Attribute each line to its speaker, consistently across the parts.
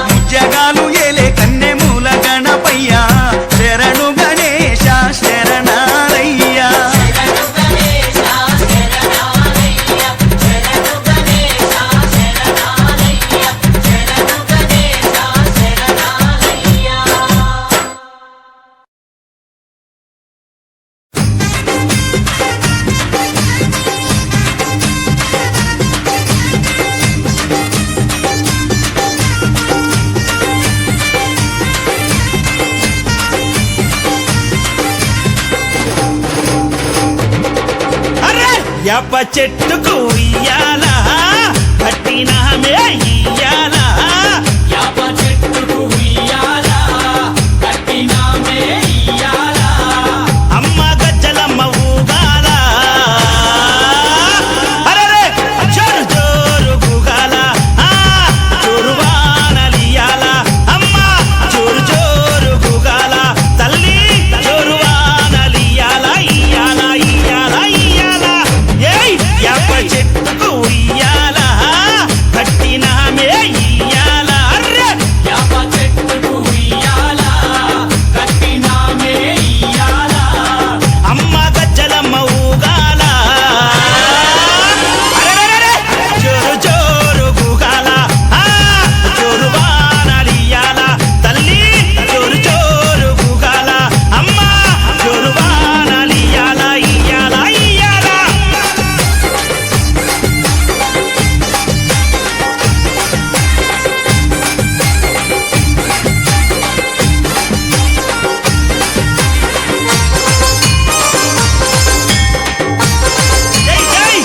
Speaker 1: ముజ్జగాలు ఏలే కన్నెమూల గణపయ్య శరణు గణేశ శరణాలయ్యా యాప చెట్టుకు ఇయ్యాల కట్టినామే ఇయ్యాల
Speaker 2: యాప చెట్టుకు ఇయ్యాల కట్టినామే ఇయ్యాల
Speaker 1: అమ్మ గజ్జలమ్మ ఊగాల అరెరే జోరు జోరు గుగాల జోరు వానలియాల అమ్మ జోరు జోరు గుగాల తల్లి జోరు వానలియాల ఇయ్యాల ఇయ్యాల ఇయ్యాల ఏయ్ యాప చెట్టుకు ఇయ్యాల కట్టినామే ఇయ్యాల అర్రే
Speaker 2: యాప చెట్టుకు ఇయ్యాల కట్టినామే ఇయ్యాల
Speaker 1: అమ్మ గజ్జలమ్మ ఊగాల అరెరెరెరె జోరు జోరు గుగాల జోరు వానలియాల తల్లి జోరు జోరు గుగాల అమ్మ జోరు వానలియాల ఇయ్యాల ఇయ్యాల జై జై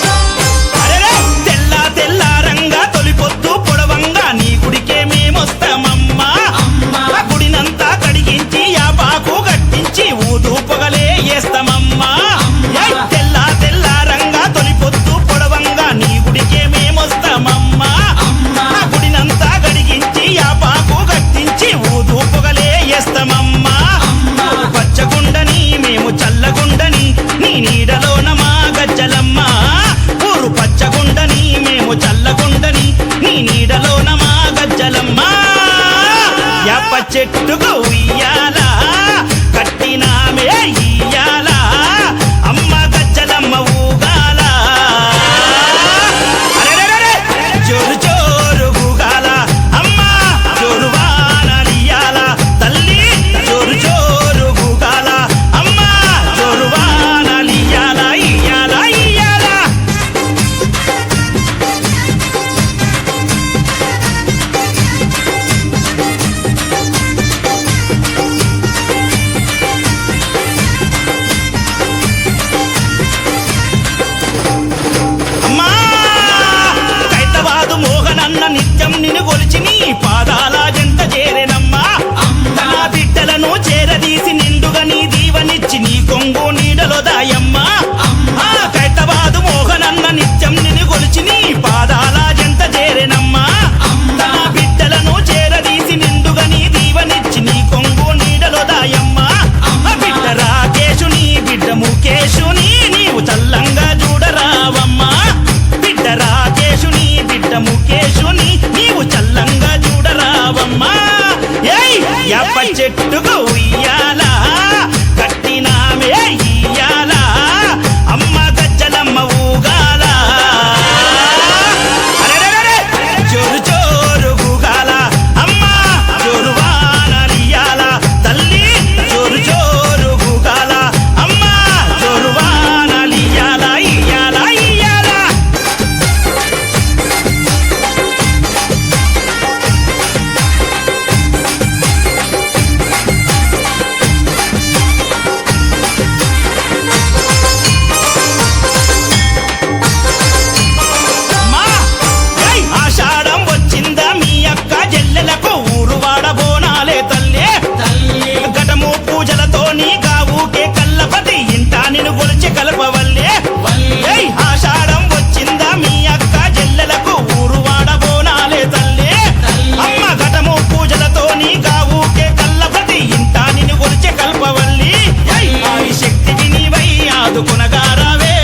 Speaker 1: అరెరే తెల్ల తెల్ల రంగా తొలిపొద్దు పొడవంగా నీ గుడికే మేమొస్తామమ్మా ఆ గుడినంతా కడిగించి యాపాకు కట్టించి ఊదు పొగలే వేస్తామమ్మా ఏయ్ తెల్ల తెల్ల రంగా తొలిపొద్దు పొడవంగా నీ గుడికే మేమొస్తామమ్మా ఆ గుడినంతా కడిగించి యాపాకు కట్టించి ఊదు పొగలే వేస్తామమ్మా పచ్చగుండని మేము చల్లగుండని నీ నీడలోన మా గజ్జలమ్మ ఊరు పచ్చగుండని మేము చల్లగుండని నీ నీడలోన మా గజ్జలమ్మ యాప చెట్టుకు ఉయ్యాల కట్టినామే ఇయ్యాల అమ్మ గజ్జలమ్మ ఊగాల అరెరెరెరె జోరు జోరు గుగాల అమ్మ జోరు వానలియాల తల్లి జోరు జోరు గుగాల అమ్మ జోరు వానలియాల ఇయ్యాల ఇయ్యాల అమ్మా కైతవాదు మోహనన్న నిత్యం నిన్ను కొలిచి నీ పాదాల జంట చేరెనమ్మా నా బిడ్డలను చేరదీసి నిండుగా నీ దీవనిచ్చి నీ కొంగు నీడలో దాయమ్మా కైతవాదు మోహనన్న నిత్యం నిన్ను కొలిచి నీ పాదాల జంట చేరెనమ్మా నా బిడ్డలను చేరదీసి నిండుగా నీ దీవనిచ్చి నీ కొంగు నీడలో దాయమ్మా బిడ్డ రాకేశుని బిడ్డ ముఖేశుని నీవు చల్లంగా చూడరావమ్మా బిడ్డ రాకేశుని బిడ్డ ముఖేశుని నీవు చల్లంగా చూడరావమ్మా ఏయ్ యాప చెట్టుకు ఉయ్యాల కట్టినామే ఇయ్యాల అమ్మ గజ్జలమ్మ ఊగాల అరెరెరెరె జోరు జోరు గుగాల అమ్మ జోరు వానలియాల తల్లి జోరు జోరు గుగాల అమ్మ జోరు వానలియాల ఇయ్యాల ఇయ్యాల అమ్మా ఏయ్ ఆషాఢం వచ్చిందా మీ అక్క జల్లెలకు ఊరు వాడబోనాలే తల్లి
Speaker 2: తల్లి
Speaker 1: ఘటము పూజలతో నీ కావుకే కల్లపతి ఇంటా నిన్ను గొలిచి కలపవల్లే ఏయ్ ఆషాఢం వచ్చిందా మీ అక్క జల్లెలకు ఊరు వాడబోనాలే తల్లి అమ్మ ఘటము పూజలతో నీ కావుకే కల్లపతి ఇంటా నిన్ను గొలిచి కల్పవల్లి ఏయ్ ఆది శక్తివి నీవై ఆదుకునగారావే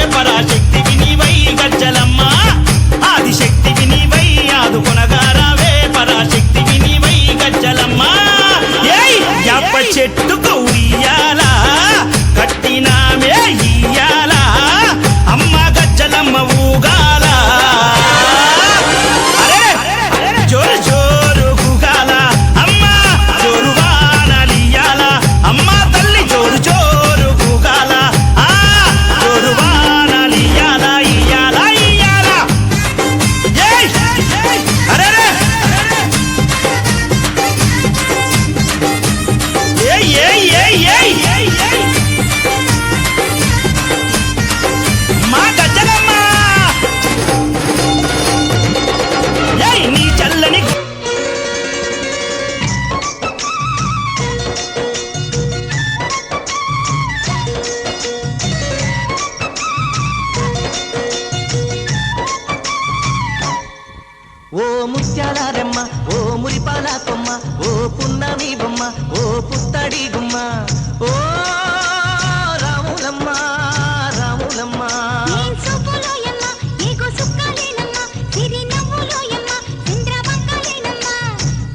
Speaker 3: ముత్యాల ఓ మురిపాల కొమ్మ ఓ పున్నమి బొమ్మ ఓ పుత్తడి గుమ్మ ఓ రాములమ్మ రాములమ్మ
Speaker 4: నేను చూపులోయమ్మ నీకు సుక్కలేనమ్మ సిరి నవ్వులోయమ్మ చంద్రవంకలేనమ్మ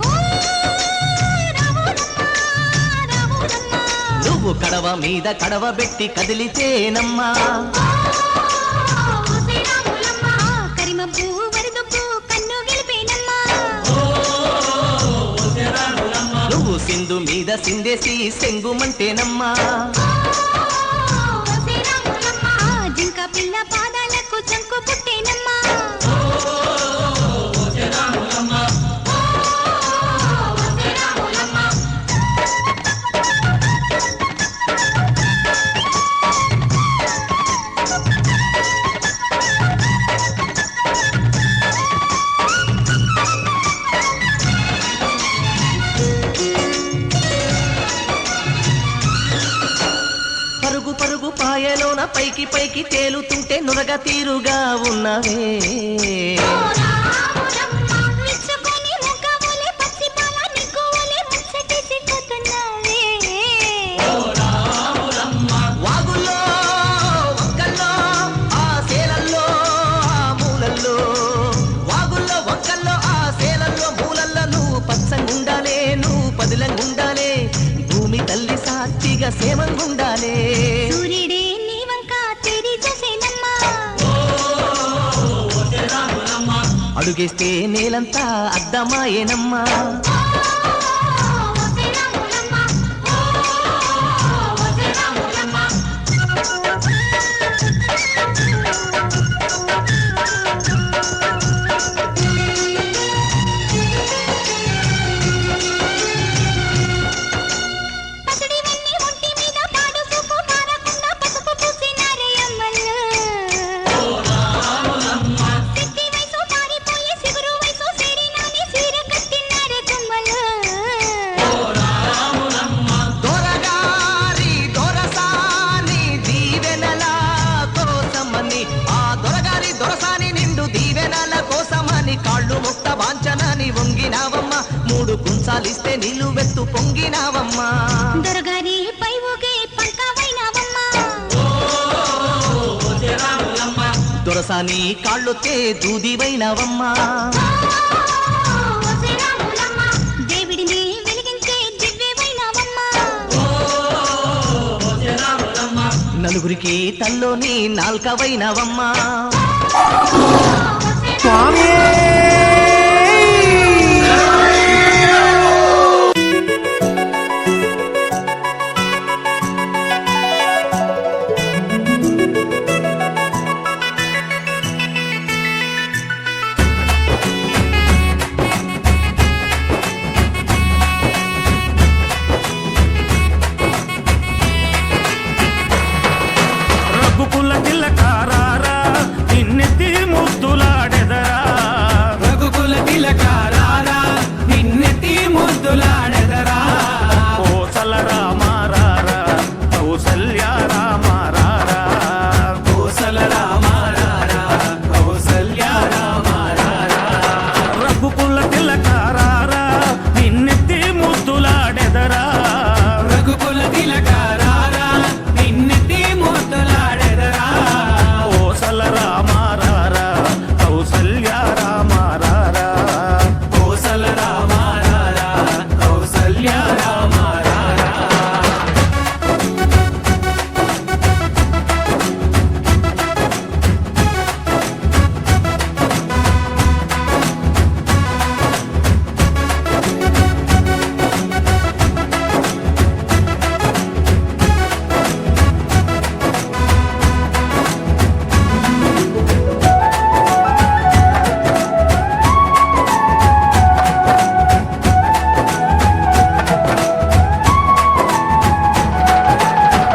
Speaker 4: ఓ రాములమ్మ రాములమ్మ
Speaker 3: నువ్వు కడవ మీద కడవ పెట్టి కదిలితేనమ్మా
Speaker 4: కరిమబ్బు వరదబ్బు కన్ను గెలిపేనమ్మ
Speaker 3: నువ్వు సింధు మీద సిందేసి సెంగుమంటేనమ్మా
Speaker 4: జింక పిల్ల పాదాలకు చంకు పుట్టేనమ్మ
Speaker 3: పరుగు పరుగు పాయలోన పైకి పైకి తేలుతుంటే నురగ తీరుగా ఉన్నవే
Speaker 4: విచ్చుకొని ముఖములే పచ్చి పాల నిగ్గువలే ముచ్చటి సిక్కుతున్నావే
Speaker 3: వాగుల్లో వంకల్లో ఆ సేలల్లో ఆ మూలల్లో వాగుల్లో వంకల్లో ఆ సేలల్లో మూలల్లో నువ్వు పచ్చంగుండాలే నువ్వు పదిలంగుండాలే భూమి తల్లి సాక్షిగా సేమంగుండాలే
Speaker 4: సూర్యుడే నీ వంక తెరి చూసేనమ్మా
Speaker 3: అడుగేస్తే నేలంతా అద్దమాయేనమ్మా
Speaker 4: పసిడివన్నీ ఒంటి మీద పాడు చూపు పారకుండా పసుపు పూసినారే అమ్మలు సిట్టి వయసు పారిపోయి సిగురు వయసు సేరినాని సీర కట్టినారే కొమ్మలు
Speaker 3: దొరగారి దొరసాని దీవెనల కోసమని ఆ దొరగారి దొరసాని నిండు దీవెనల కోసమని కాళ్ళు ముక్త వాంచనని వంగినావమ్మ మూడు కుంచాలిస్తే నిలువెత్తు పొంగినావమ్మా
Speaker 4: దొరగారి పై ఊగే పంకవైనవమ్మా
Speaker 3: దొరసాని కాళ్ళొచ్చే దూదివైనవమ్మా
Speaker 4: దేవుడిని వెలిగించే దివ్యమైనవమ్మా
Speaker 3: నలుగురికి తల్లోని నాల్కవైనవమ్మా
Speaker 1: రఘుకుల తిలకారారా నిన్నెత్తి ముద్దులాడెదరా
Speaker 2: రఘుకుల తిలకారారా నిన్నెత్తి ముద్దులాడెదరా
Speaker 1: కోసల రామారారా కౌసల్య రామారారా
Speaker 2: కోసల రామారారా కౌసల్య రామారారా
Speaker 1: రఘుకుల తిలకారారా నిన్నెత్తి ముద్దులాడెదరా
Speaker 2: రఘుకుల తిలకారారా నిన్నెత్తి ముద్దులాడెదరా
Speaker 1: కోసల రామారారా కౌసల్య రామారారా
Speaker 2: కోసల రామారారా కౌసల్య రామారారా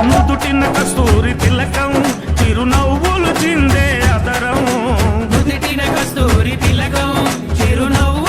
Speaker 1: నుదుటిన కస్తూరి తిలకం చిరునవ్వులు చిందే అదరం
Speaker 2: నుదిటిన కస్తూరి తిలకం చిరునవ్వు